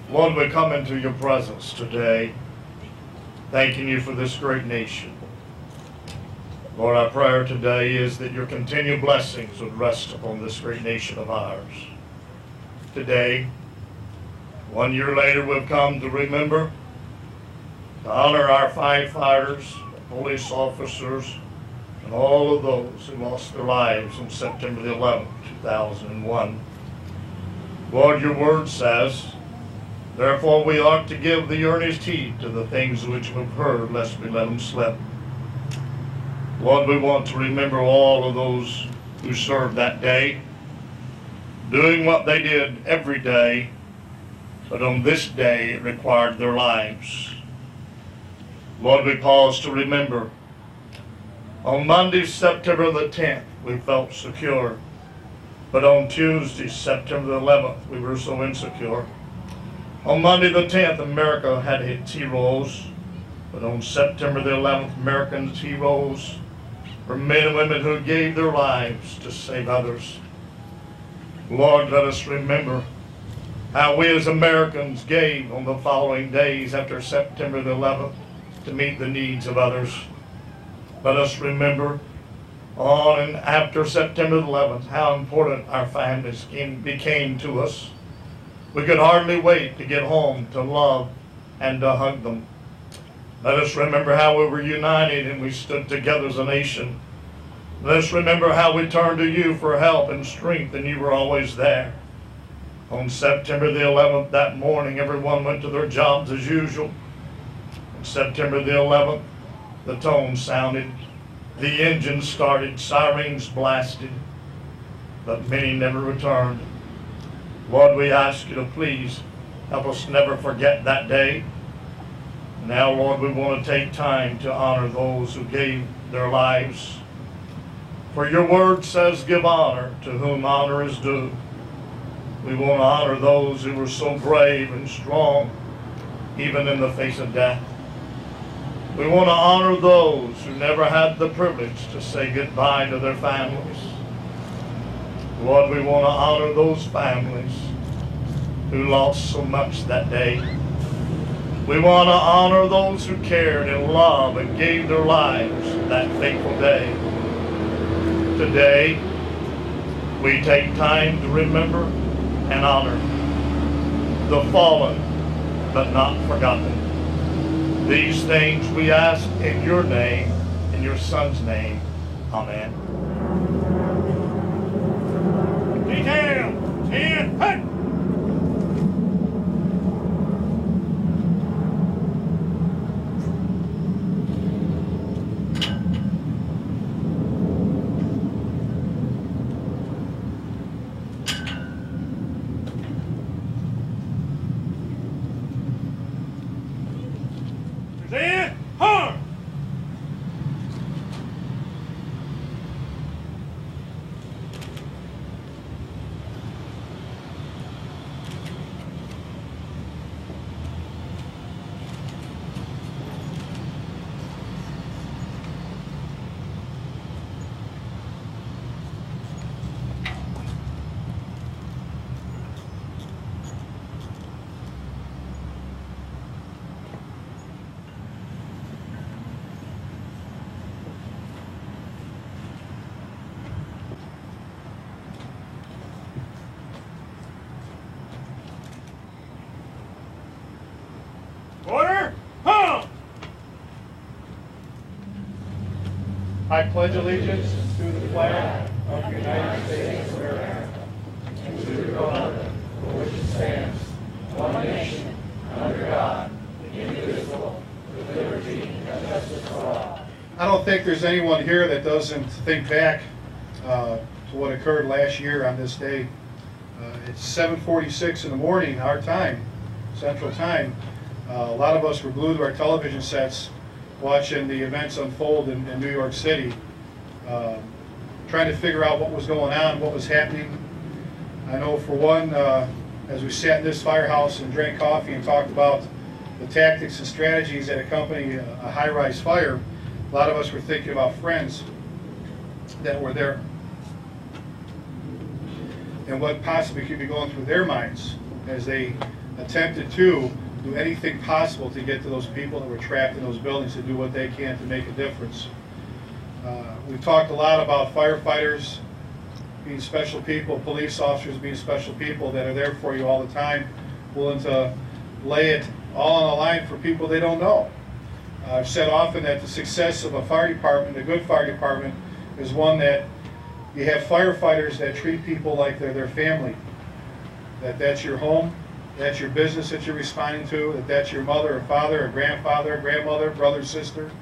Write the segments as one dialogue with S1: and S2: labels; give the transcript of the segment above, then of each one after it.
S1: Lord, we come into your presence today, thanking you for this great nation. Lord, our prayer today is that your continued blessings would rest upon this great nation of ours. Today, 1 year later, we've come to remember, to honor our firefighters, police officers, and all of those who lost their lives on September the 11th, 2001. Lord, your word says, therefore we ought to give the earnest heed to the things which we've heard, lest we let them slip. Lord, we want to remember all of those who served that day, doing what they did every day, but on this day it required their lives. Lord, we pause to remember. On Monday, September the 10th, we felt secure. But on Tuesday, September the 11th, we were so insecure. On Monday the 10th, America had its heroes. But on September the 11th, Americans' heroes were men and women who gave their lives to save others. Lord, let us remember how we as Americans gave on the following days after September the 11th to meet the needs of others. Let us remember on and after September the 11th how important our families became to us. We could hardly wait to get home to love and to hug them. Let us remember how we were united and we stood together as a nation. Let us remember how we turned to you for help and strength, and you were always there. On September the 11th, that morning, everyone went to their jobs as usual. On September the 11th, the tone sounded, the engine started, sirens blasted, but many never returned. Lord, we ask you to please help us never forget that day. Now, Lord, we want to take time to honor those who gave their lives. For your word says, give honor to whom honor is due. We want to honor those who were so brave and strong, even in the face of death. We want to honor those who never had the privilege to say goodbye to their families. Lord, we want to honor those families who lost so much that day. We want to honor those who cared and loved and gave their lives that fateful day. Today, we take time to remember and honor the fallen but not forgotten. These things we ask in your name, in your Son's name. Amen. Detail, 10, hey! Order! Home! I pledge allegiance to the flag of the United States of America and to the republic for which it stands, one nation, under God, indivisible, with liberty and justice for all.
S2: I don't think there's anyone here that doesn't think back to what occurred last year on this day. It's 7:46 in the morning, our time, Central Time. A lot of us were glued to our television sets watching the events unfold in New York City, trying to figure out what was going on, what was happening. I know for one, as we sat in this firehouse and drank coffee and talked about the tactics and strategies that accompany a high-rise fire, a lot of us were thinking about friends that were there and what possibly could be going through their minds as they attempted to do anything possible to get to those people that were trapped in those buildings, to do what they can to make a difference. We've talked a lot about firefighters being special people, police officers being special people that are there for you all the time, willing to lay it all on the line for people they don't know. I've said often that the success of a fire department, a good fire department, is one that you have firefighters that treat people like they're their family, that's your home, that's your business that you're responding to, that's your mother or father or grandfather or grandmother, brother, sister,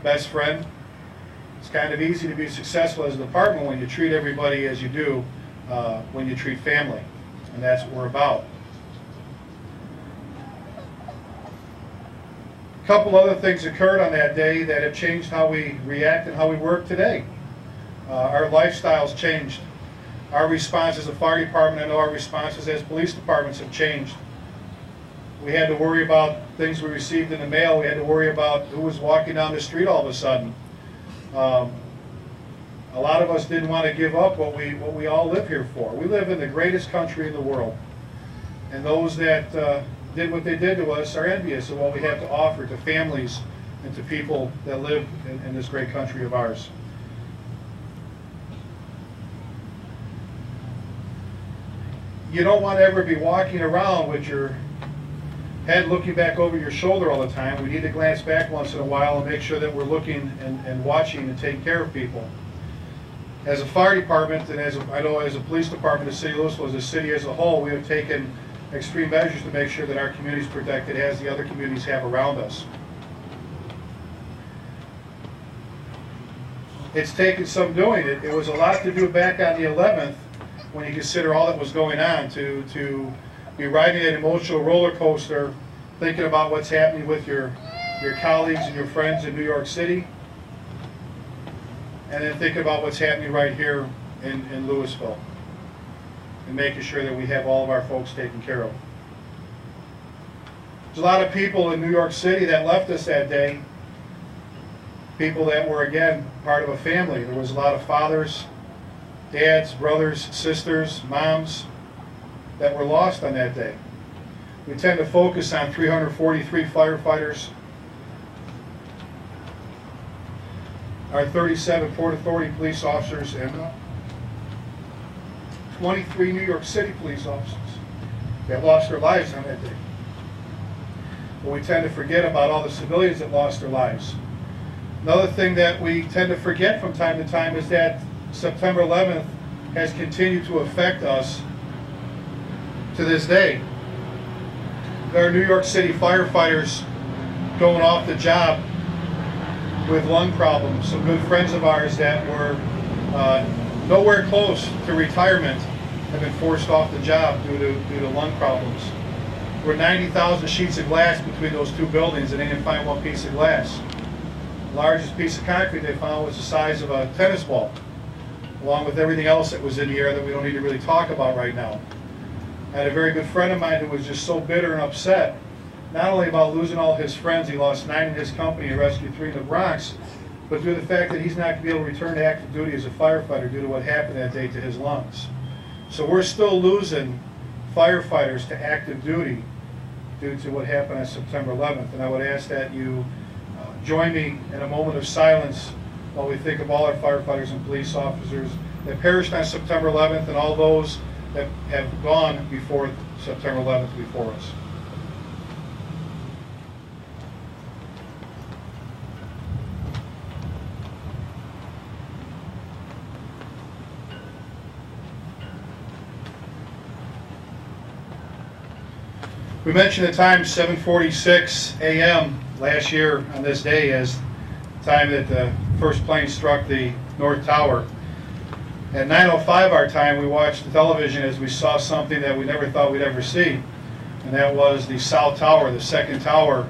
S2: best friend. It's kind of easy to be successful as a department when you treat everybody as you do when you treat family, and that's what we're about. A couple other things occurred on that day that have changed how we react and how we work today. Our lifestyles changed. Our response as a fire department, I know our responses as police departments have changed. We had to worry about things we received in the mail. We had to worry about who was walking down the street all of a sudden. A lot of us didn't want to give up what we all live here for. We live in the greatest country in the world. And those that did what they did to us are envious of what we have to offer to families and to people that live in this great country of ours. You don't want to ever be walking around with your head looking back over your shoulder all the time. We need to glance back once in a while and make sure that we're looking and watching and taking care of people. As a fire department, and I know as a police department, the city of Lewisville, as a city as a whole, we have taken extreme measures to make sure that our community is protected as the other communities have around us. It's taken some doing. It was a lot to do back on the 11th when you consider all that was going on, to be riding an emotional roller coaster, thinking about what's happening with your colleagues and your friends in New York City, and then thinking about what's happening right here in Lewisville, and making sure that we have all of our folks taken care of. There's a lot of people in New York City that left us that day, people that were, again, part of a family. There was a lot of fathers, dads, brothers, sisters, moms that were lost on that day. We tend to focus on 343 firefighters, our 37 Port Authority police officers, and 23 New York City police officers that lost their lives on that day. But we tend to forget about all the civilians that lost their lives. Another thing that we tend to forget from time to time is that September 11th has continued to affect us to this day. There are New York City firefighters going off the job with lung problems. Some good friends of ours that were nowhere close to retirement have been forced off the job due to lung problems. There were 90,000 sheets of glass between those two buildings, and they didn't find one piece of glass. The largest piece of concrete they found was the size of a tennis ball, along with everything else that was in the air that we don't need to really talk about right now. I had a very good friend of mine who was just so bitter and upset, not only about losing all his friends, he lost 9 in his company and rescued 3 in the Bronx, but due to the fact that he's not going to be able to return to active duty as a firefighter due to what happened that day to his lungs. So we're still losing firefighters to active duty due to what happened on September 11th. And I would ask that you join me in a moment of silence while we think of all our firefighters and police officers that perished on September 11th and all those that have gone before September 11th before us. We mentioned the time 7:46 a.m. last year on this day as the time that the first plane struck the North Tower. At 9:05 our time, we watched the television as we saw something that we never thought we'd ever see, and that was the South Tower, the second tower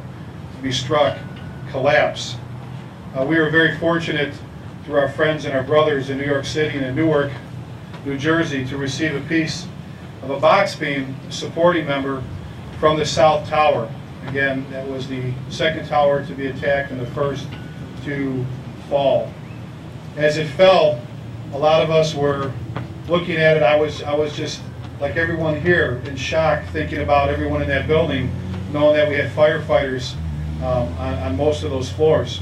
S2: to be struck, collapse. We were very fortunate through our friends and our brothers in New York City and in Newark, New Jersey, to receive a piece of a box beam supporting member from the South Tower. Again, that was the second tower to be attacked and the first to fall. As it fell, a lot of us were looking at it. I was just like everyone here, in shock, thinking about everyone in that building, knowing that we had firefighters on most of those floors.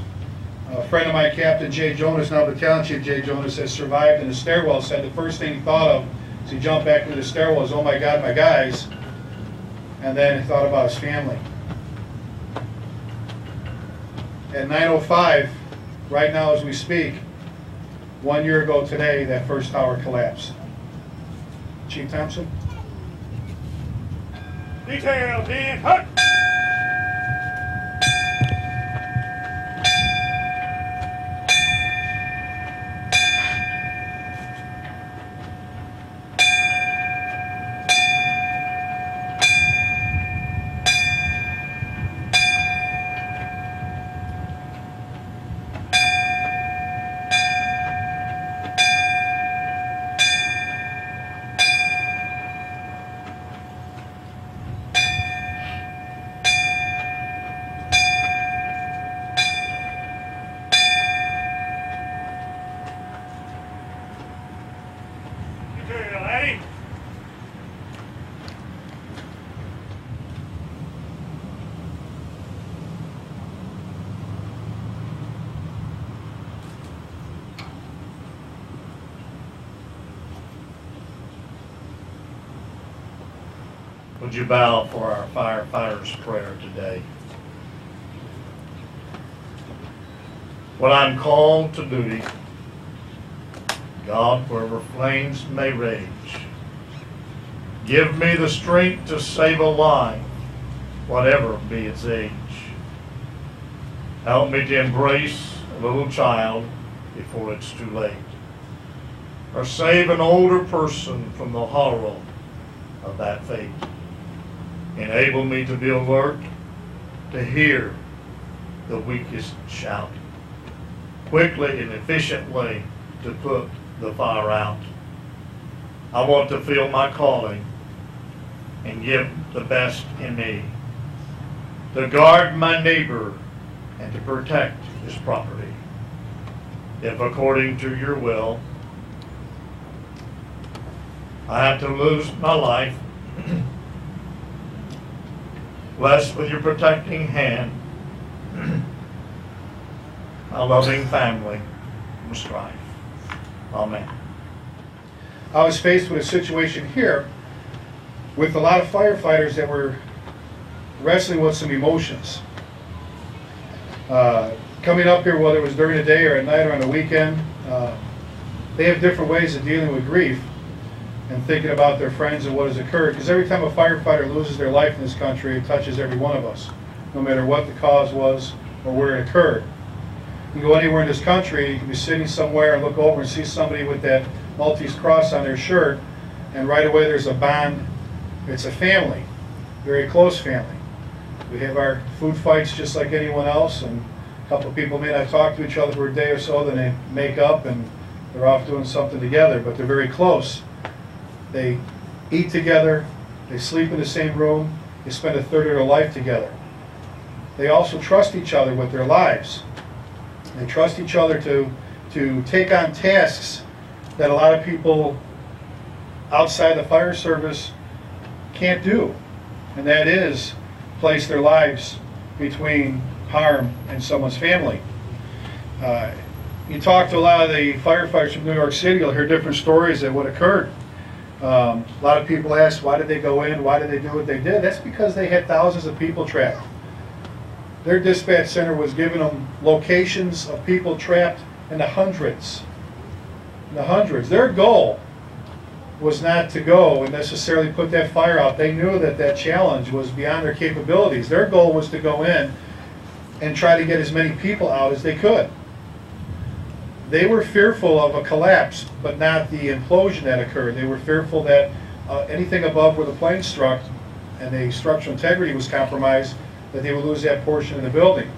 S2: A friend of mine, Captain Jay Jonas, now Battalion Chief Jay Jonas, has survived in the stairwell, said the first thing he thought of as he jumped back into the stairwell was, oh my God, my guys, and then he thought about his family. At 9:05, right now as we speak, 1 year ago today, that first tower collapsed. Chief Thompson?
S3: Detail, 10, hut! Detail, Eddie!
S1: Would you bow for our firefighters' prayer today? When I'm called to duty, God, wherever flames may rage, give me the strength to save a life, whatever be its age. Help me to embrace a little child before it's too late, or save an older person from the horror of that fate. Enable me to be alert, to hear the weakest shout, quickly and efficiently to put the fire out. I want to feel my calling and give the best in me, to guard my neighbor and to protect his property. If according to your will, I have to lose my life, bless with your protecting hand my loving family from strife. Amen.
S2: I was faced with a situation here with a lot of firefighters that were wrestling with some emotions. Coming up here, whether it was during the day or at night or on the weekend, they have different ways of dealing with grief and thinking about their friends and what has occurred. Because every time a firefighter loses their life in this country, it touches every one of us, no matter what the cause was or where it occurred. You can go anywhere in this country, you can be sitting somewhere and look over and see somebody with that Maltese cross on their shirt, and right away there's a bond. It's a family, very close family. We have our food fights just like anyone else, and a couple of people may not talk to each other for a day or so, then they make up and they're off doing something together, but they're very close. They eat together, they sleep in the same room, they spend a third of their life together. They also trust each other with their lives. They trust each other to take on tasks that a lot of people outside the fire service can't do, and that is place their lives between harm and someone's family. You talk to a lot of the firefighters from New York City, you'll hear different stories of what occurred. A lot of people ask, why did they go in? Why did they do what they did? That's because they had thousands of people trapped. Their dispatch center was giving them locations of people trapped in the hundreds. In the hundreds. Their goal was not to go and necessarily put that fire out. They knew that that challenge was beyond their capabilities. Their goal was to go in and try to get as many people out as they could. They were fearful of a collapse, but not the implosion that occurred. They were fearful that anything above where the plane struck and the structural integrity was compromised, that they would lose that portion of the building.